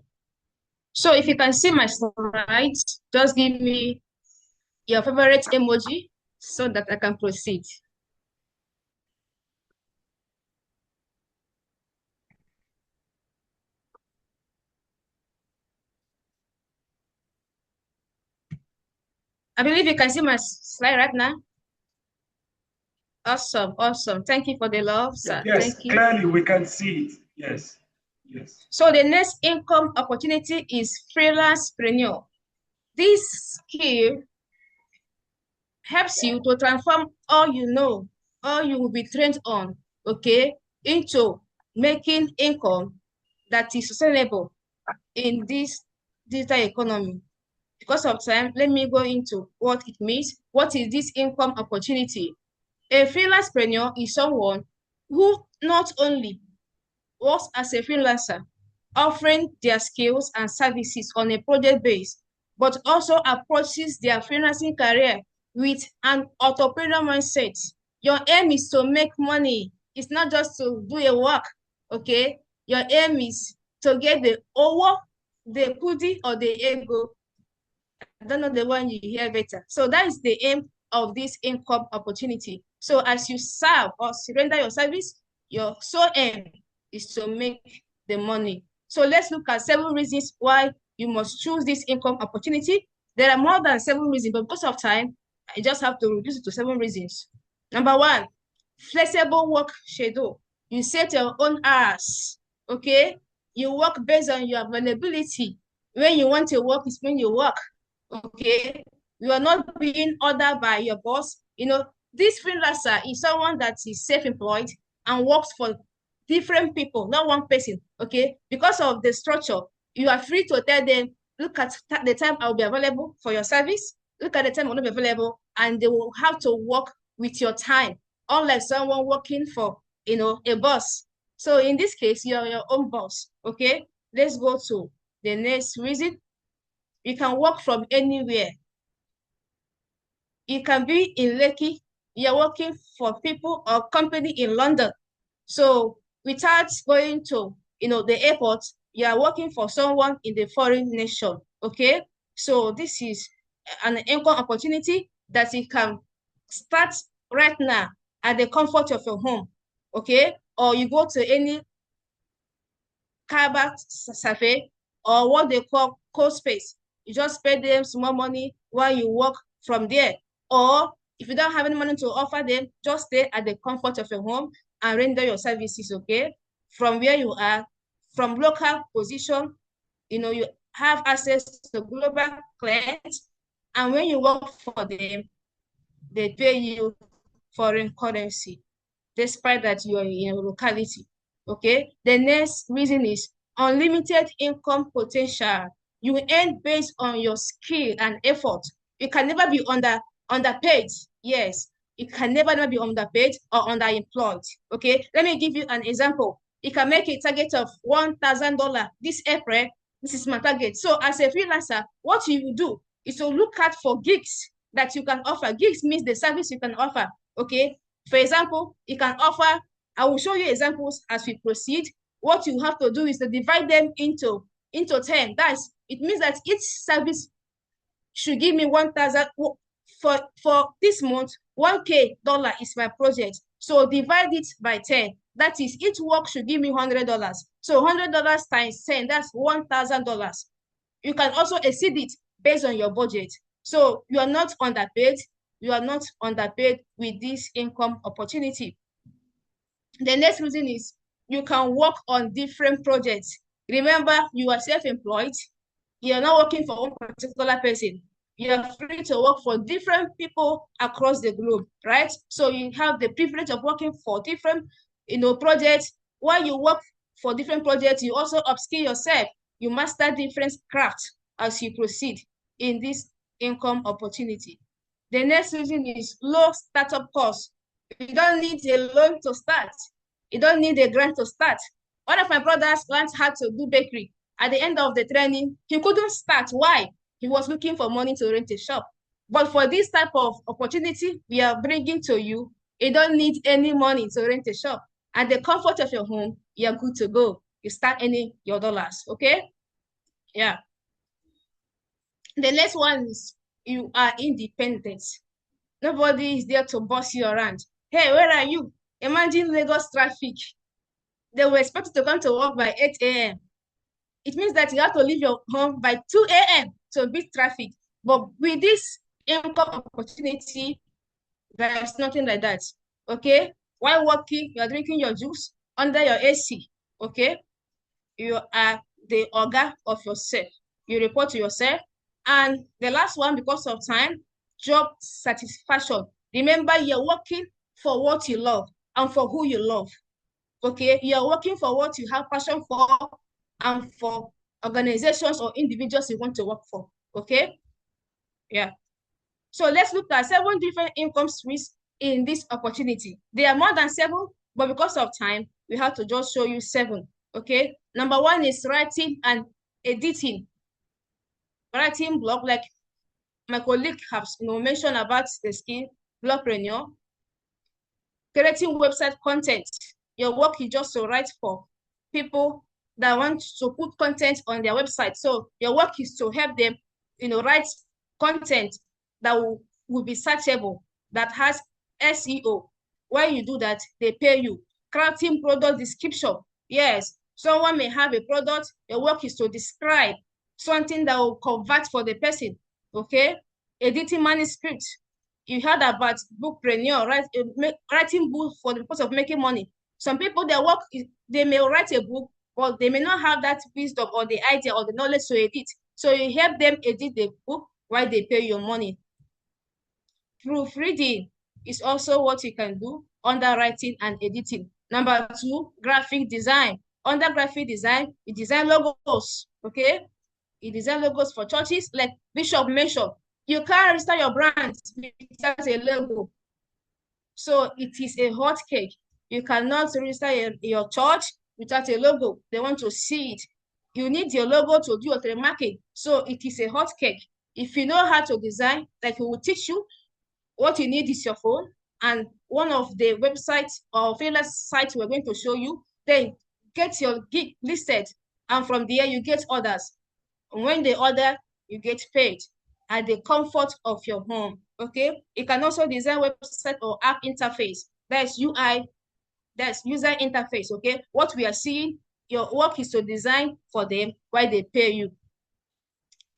So if you can see my slides, just give me your favorite emoji so that I can proceed. I believe you can see my slide right now. Awesome, awesome. Thank you for the love, sir. Yes, thank you. Clearly we can see it. Yes, yes. So the next income opportunity is Freelancepreneur. This skill helps you to transform all you know, all you will be trained on, okay, into making income that is sustainable in this digital economy. Because of time, let me go into what it means. What is this income opportunity? A freelancepreneur is someone who not only works as a freelancer, offering their skills and services on a project base, but also approaches their freelancing career with an entrepreneurial mindset. Your aim is to make money. It's not just to do a work, okay? Your aim is to get the owo, the kudi, or the ego. I don't know the one you hear better. So that is the aim of this income opportunity. So as you serve or surrender your service, your sole aim is to make the money. So let's look at 7 reasons why you must choose this income opportunity. There are more than 7 reasons, but because of time, I just have to reduce it to 7 reasons. Number 1, flexible work schedule. You set your own hours, okay? You work based on your availability. When you want to work is when you work, okay? You are not being ordered by your boss. You know, this freelancer is someone that is self-employed and works for different people, not one person, okay? Because of the structure, you are free to tell them, look at the time I will be available for your service, look at the time I will not be available, and they will have to work with your time, unlike someone working for, you know, a boss. So in this case, you are your own boss, okay? Let's go to the next reason. You can work from anywhere. You can be in Lekki, you're working for people or company in London. So without going to, the airport, you are working for someone in the foreign nation, okay? So this is an income opportunity that you can start right now at the comfort of your home, okay? Or you go to any Kaaba survey or what they call co-space. You just pay them small money while you work from there. Or if you don't have any money to offer them, just stay at the comfort of your home and render your services, okay? From where you are, from local position, you have access to global clients, and when you work for them, they pay you foreign currency, despite that you are in a locality, okay? The next reason is unlimited income potential. You earn based on your skill and effort. You can never be underpaid. Yes, you can never be underpaid or underemployed, okay? Let me give you an example. You can make a target of $1,000 this April. This is my target. So as a freelancer, what you will do is to look out for gigs that you can offer. Gigs means the service you can offer, okay? For example, you can offer, I will show you examples as we proceed. What you have to do is to divide them into 10. It means that each service should give me 1,000 for this month. $1K is my project. So divide it by 10. That is, each work should give me $100. So $100 times 10, that's $1,000. You can also exceed it based on your budget. So you are not underpaid. You are not underpaid with this income opportunity. The next reason is you can work on different projects. Remember, you are self-employed. You're not working for one particular person. You're free to work for different people across the globe, right? So you have the privilege of working for different, projects. While you work for different projects, you also upskill yourself. You master different crafts as you proceed in this income opportunity. The next reason is low startup cost. You don't need a loan to start. You don't need a grant to start. One of my brothers learned how to do bakery. At the end of the training, he couldn't start. Why? He was looking for money to rent a shop. But for this type of opportunity we are bringing to you, you don't need any money to rent a shop. At the comfort of your home, you're good to go. You start earning your dollars, okay? Yeah. The next one is you are independent. Nobody is there to boss you around. Hey, where are you? Imagine Lagos traffic. They will expect you to come to work by 8 a.m. It means that you have to leave your home by 2 a.m. to beat traffic. But with this income opportunity, there's nothing like that, okay? While working, you're drinking your juice under your AC, okay? You are the organ of yourself. You report to yourself. And the last one, because of time, job satisfaction. Remember, you're working for what you love and for who you love, okay? You're working for what you have passion for and for organizations or individuals you want to work for, okay? Yeah. So let's look at 7 different income streams in this opportunity. There are more than 7, but because of time, we have to just show you 7, okay? Number 1 is writing and editing. Writing blog, like my colleague has mentioned about the skill, Blogpreneur. Creating website content. Your work is just to write for people that want to put content on their website. So your work is to help them, write content that will be searchable, that has SEO. When you do that, they pay you. Crafting product description. Yes, someone may have a product. Your work is to describe something that will convert for the person, okay? Editing manuscript. You heard about Bookpreneur, right? Writing books for the purpose of making money. Some people, their work is, they may write a book, but they may not have that wisdom or the idea or the knowledge to edit. So you help them edit the book while they pay your money. Proofreading is also what you can do under writing and editing. Number 2, graphic design. Under graphic design, you design logos, okay? You design logos for churches, like Bishop mentioned. You can't register your brand without a logo. So it is a hot cake. You cannot register your church without a logo. They want to see it. You need your logo to do your telemarketing. So it is a hot cake. If you know how to design, like we will teach you, What you need is your phone and one of the websites or freelance sites we're going to show you. Then get your gig listed, and from there you get orders. And when they order, you get paid at the comfort of your home. Okay, you can also design website or app interface. That's UI, that's user interface. Okay, what we are seeing, your work is to design for them while they pay you.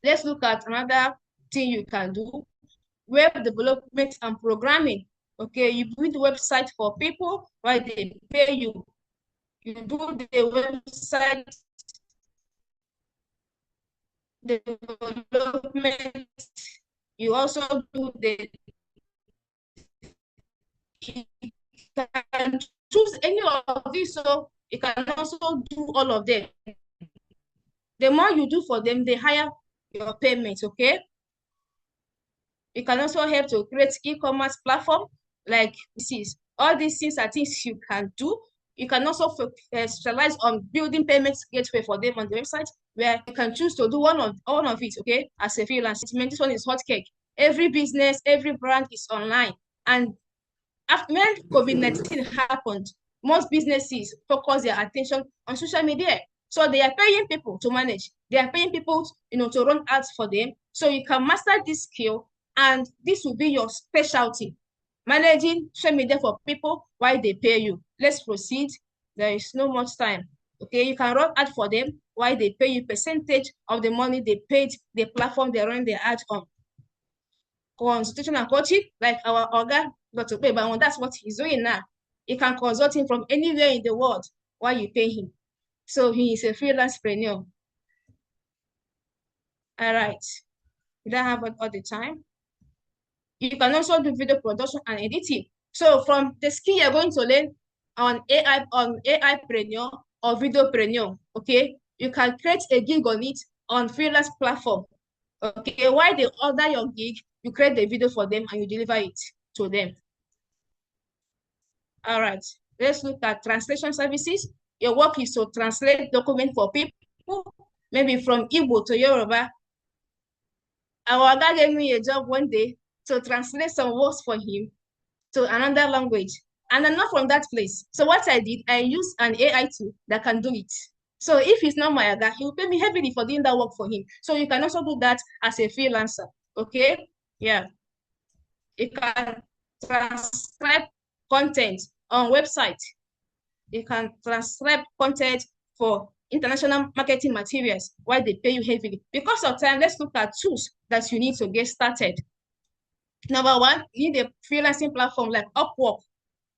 Let's look at another thing you can do: web development and programming. Okay, you build website for people while they pay you. You do the website development. You also do the, you can choose any of these, so you can also do all of them. The more you do for them, the higher your payment. Okay, you can also help to create e-commerce platform. Like this is all these things are things you can do. You can also specialize on building payments gateway for them on the website, where you can choose to do one of it. Okay, as a freelance. This one is hot cake. Every business, every brand is online, and after when COVID-19 happened, most businesses focus their attention on social media. So they are paying people to manage. They are paying people, to run ads for them. So you can master this skill, and this will be your specialty: managing social media for people while they pay you. Let's proceed. There is no much time. Okay, you can run ad for them while they pay you percentage of the money they paid the platform they run their ad on. Consultation and coaching, like our Oga, Dr. Peba, that's what he's doing now. You can consult him from anywhere in the world while you pay him. So he is a freelancepreneur. All right. We don't have all the time. You can also do video production and editing. So from the skill you're going to learn on AIpreneur or Videopreneur, okay, you can create a gig on it on freelance platform. Okay, while they order your gig, you create the video for them and you deliver it to them. All right, let's look at translation services. Your work is to translate documents for people, maybe from Igbo to Yoruba. Our guy gave me a job one day to translate some words for him to another language, and I'm not from that place. So what I did, I used an AI tool that can do it. So if he's not my guy, he will pay me heavily for doing that work for him. So you can also do that as a freelancer. Okay, yeah. You can transcribe content on website. You can transcribe content for international marketing materials while they pay you heavily. Because of time, let's look at tools that you need to get started. Number one, you need a freelancing platform like Upwork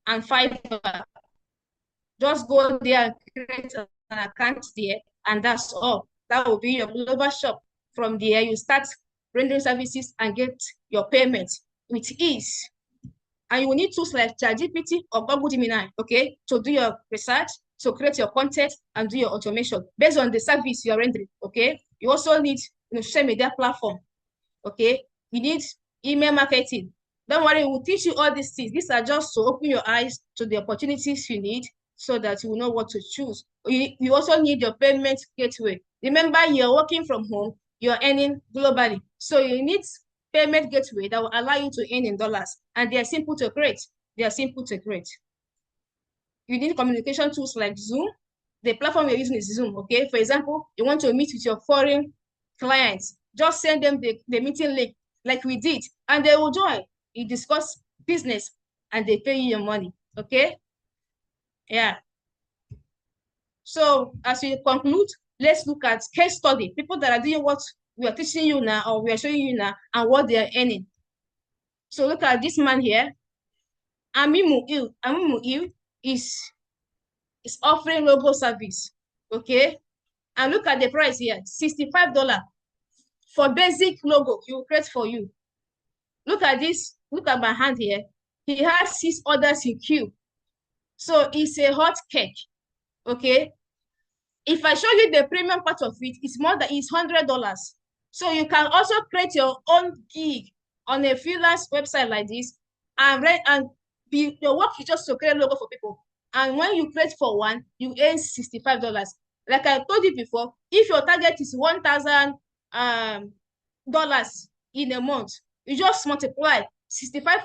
and Fiverr. Just go there and create an account there, and that's all. That will be your global shop. From there, you start rendering services and get your payment with ease. And you will need tools like ChatGPT or Google Gemini, okay, to do your research, to create your content and do your automation based on the service you're rendering, okay? You also need social media platform, okay? You need email marketing. Don't worry, we'll teach you all these things. These are just to open your eyes to the opportunities you need so that you will know what to choose. You also need your payment gateway. Remember, you're working from home, you're earning globally. So you need payment gateway that will allow you to earn in dollars. And they are simple to create. They are simple to create. You need communication tools like Zoom. The platform you're using is Zoom, okay? For example, you want to meet with your foreign clients. Just send them the meeting link like we did, and they will join. You discuss business, and they pay you your money, okay? Yeah. So as we conclude, let's look at case study. People that are doing what we are teaching you now, or we are showing you now, and what they are earning. So look at this man here. Amimu is offering logo service, okay? And look at the price here, $65 for basic logo he will create for you. Look at this, look at my hand here. He has 6 orders in queue. So it's a hot cake, okay? If I show you the premium part of it, it's more than $100. So you can also create your own gig on a freelance website like this, and your work is just to create logo for people. And when you create for one, you earn $65. Like I told you before, if your target is $1,000 in a month, you just multiply 65,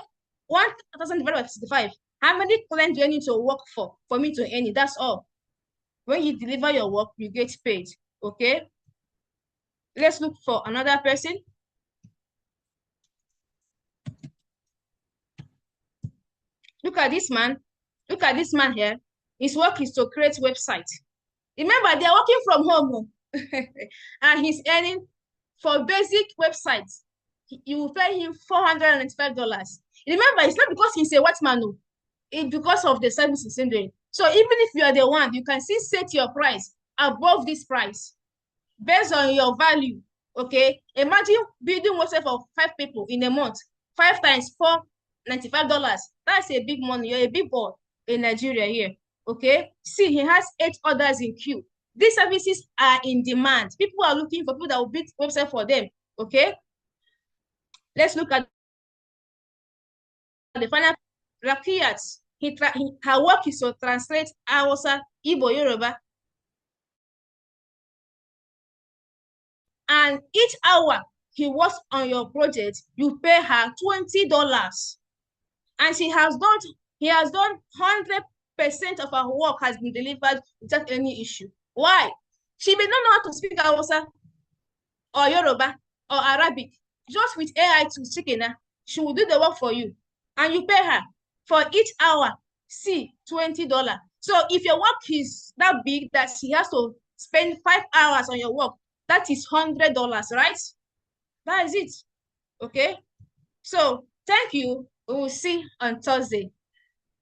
1,000 divided by 65. How many clients do you need to work for me to earn it? That's all. When you deliver your work, you get paid. Okay. Let's look for another person. Look at this man. Look at this man here. His work is to create website. Remember, they're working from home. And he's earning for basic websites. You will pay him $495. Remember, it's not because he's a white man. No. It's because of the service he's doing. So even if you are the one, you can still set your price above this price based on your value. Okay. Imagine building website for 5 people in a month. 5 times $495. That's a big money. You're a big boy in Nigeria here. Okay. See, he has 8 others in queue. These services are in demand. People are looking for people that will build website for them. Okay. Let's look at the final. Rakiat. Her work is to translate Hausa, Igbo, Yoruba. And each hour he works on your project, you pay her $20. And he has done 100% of her work has been delivered without any issue. Why? She may not know how to speak Hausa or Yoruba or Arabic. Just with AI to speak in her, she will do the work for you. And you pay her for each hour, see, $20. So if your work is that big that she has to spend 5 hours on your work, that is $100, right? That is it. Okay. So thank you. We will see on Thursday.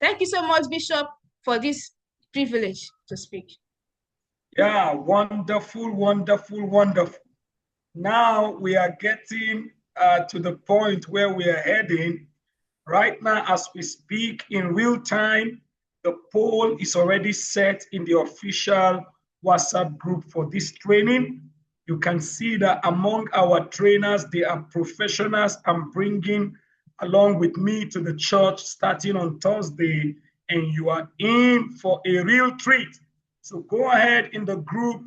Thank you so much, Bishop, for this privilege to speak. Yeah, wonderful, wonderful, wonderful. Now we are getting to the point where we are heading. Right now, as we speak in real time, the poll is already set in the official WhatsApp group for this training. You can see that among our trainers, they are professionals I'm bringing along with me to the church starting on Thursday, and you are in for a real treat. So go ahead in the group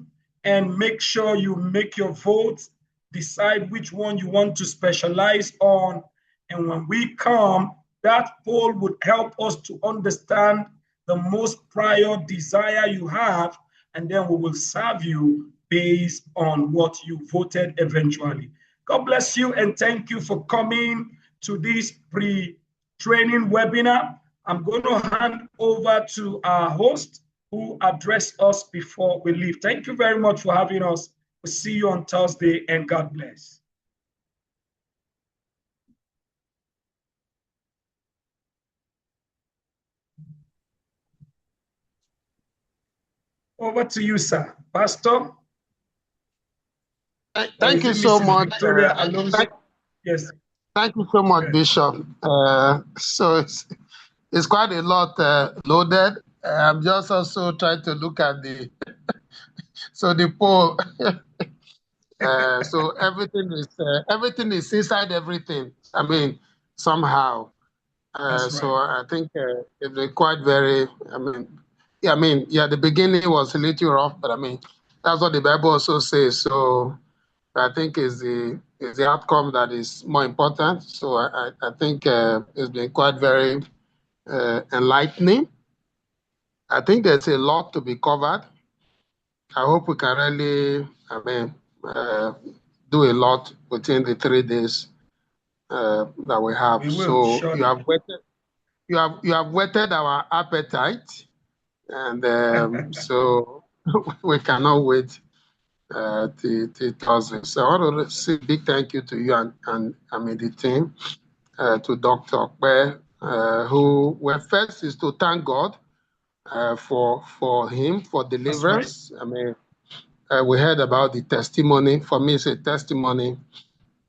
and make sure you make your votes, decide which one you want to specialize on. And when we come, that poll would help us to understand the most prior desire you have, and then we will serve you based on what you voted eventually. God bless you and thank you for coming to this pre-training webinar. I'm going to hand over to our host who addressed us before we leave. Thank you very much for having us. We'll see you on Thursday and God bless. Over to you, sir. Pastor. Thank you so much. Yes. Thank you so much, Bishop. So it's quite a lot loaded. I'm just also trying to look at the the poll. So everything is inside everything. I mean, somehow. Right. So I think it's quite very. The beginning was a little rough, but I mean, that's what the Bible also says. So I think is the outcome that is more important. So I think it's been quite very enlightening. I think there's a lot to be covered. I hope we can really, do a lot within the 3 days that we have. We will, so you have whetted our appetite, and so we cannot wait till Thursday. So I want to say a big thank you to you and the team, to Dr. Okpe, who first is to thank God for him, for deliverance. Right. We heard about the testimony. For me, it's a testimony.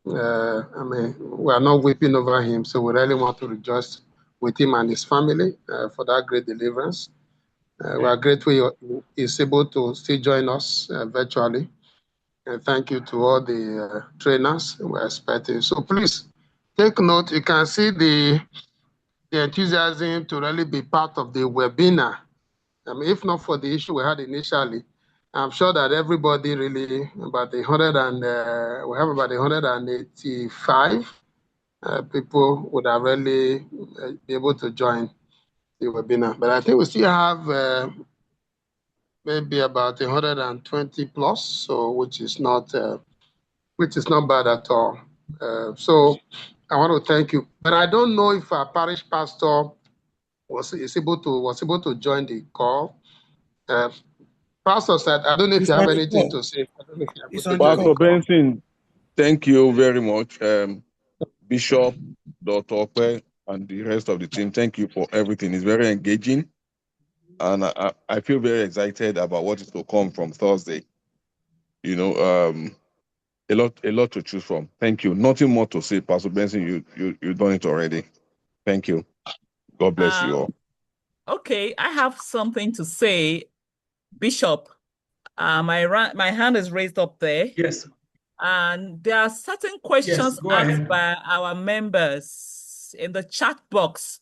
We are not weeping over him, so we really want to rejoice with him and his family for that great deliverance. We are grateful he is able to still join us virtually. And thank you to all the trainers we're expecting. So please take note. You can see the enthusiasm to really be part of the webinar. If not for the issue we had initially, I'm sure that everybody really, we have about 185 people would have really be able to join the webinar. But I think we still have maybe about 120 plus, so which is not bad at all. So I want to thank you. But I don't know if our parish pastor was able to join the call. Pastor said, I don't know if He's you have on the anything call. to say. I don't know if you're able He's to on the join call. the Pastor call. Benson, thank you very much. Bishop, Dr. Okwe, and the rest of the team, thank you for everything. It's very engaging. And I feel very excited about what is to come from Thursday. You know, a lot to choose from. Thank you. Nothing more to say, Pastor Benson. You've done it already. Thank you. God bless you all. Okay, I have something to say, Bishop. My hand is raised up there. Yes. And there are certain Yes, questions go asked ahead. by our members in the chat box.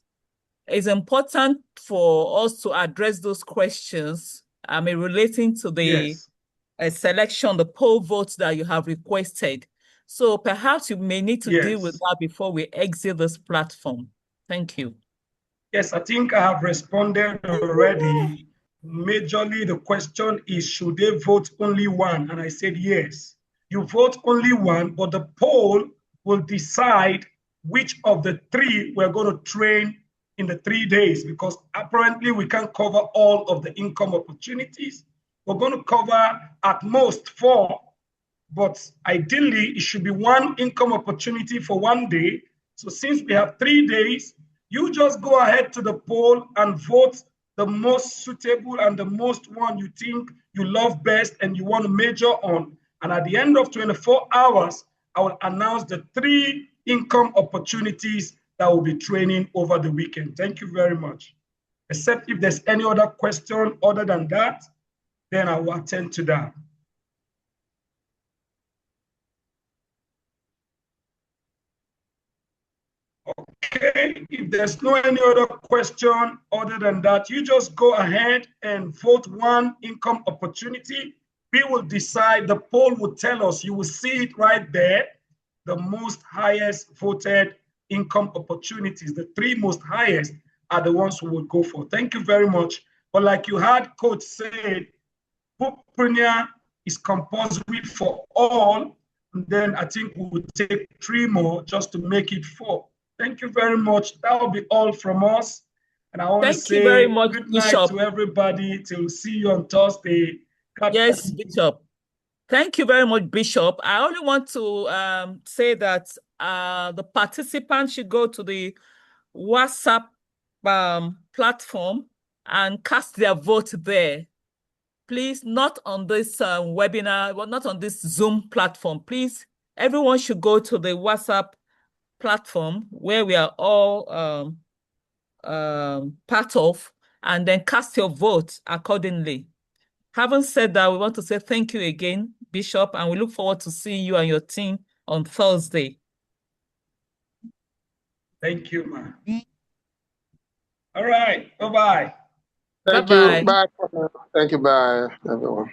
It's important for us to address those questions, relating to the selection, the poll votes that you have requested. So perhaps you may need to deal with that before we exit this platform. Thank you. Yes, I think I have responded already. Majorly, the question is, should they vote only one? And I said yes. You vote only one, but the poll will decide which of the three we're going to train in the 3 days, because apparently we can't cover all of the income opportunities. We're going to cover at most 4, but ideally it should be 1 income opportunity for 1 day. So since we have 3 days, you just go ahead to the poll and vote the most suitable and the most one you think you love best and you want to major on. And at the end of 24 hours, I will announce the 3 income opportunities that will be training over the weekend. Thank you very much. Except if there's any other question other than that, then I will attend to that. Okay, if there's no any other question other than that, you just go ahead and vote 1 income opportunity. We will decide, the poll will tell us, you will see it right there, the most highest voted income opportunities. The 3 most highest are the ones we will go for. Thank you very much. But like you had Coach said, Bookpreneur is compulsory for all. And then I think we will take 3 more just to make it 4. Thank you very much. That will be all from us. And I want to say very much, good night Bishop. to everybody. Till see you on Thursday. Yes, Bishop. Thank you very much, Bishop. I only want to say that the participants should go to the WhatsApp platform and cast their vote there. Please, not on this webinar, well, not on this Zoom platform. Please, everyone should go to the WhatsApp platform where we are all part of, and then cast your vote accordingly. Having said that, we want to say thank you again, Bishop, and we look forward to seeing you and your team on Thursday. Thank you, man. All right. Bye-bye. Thank you. Bye. Thank you. Bye, everyone.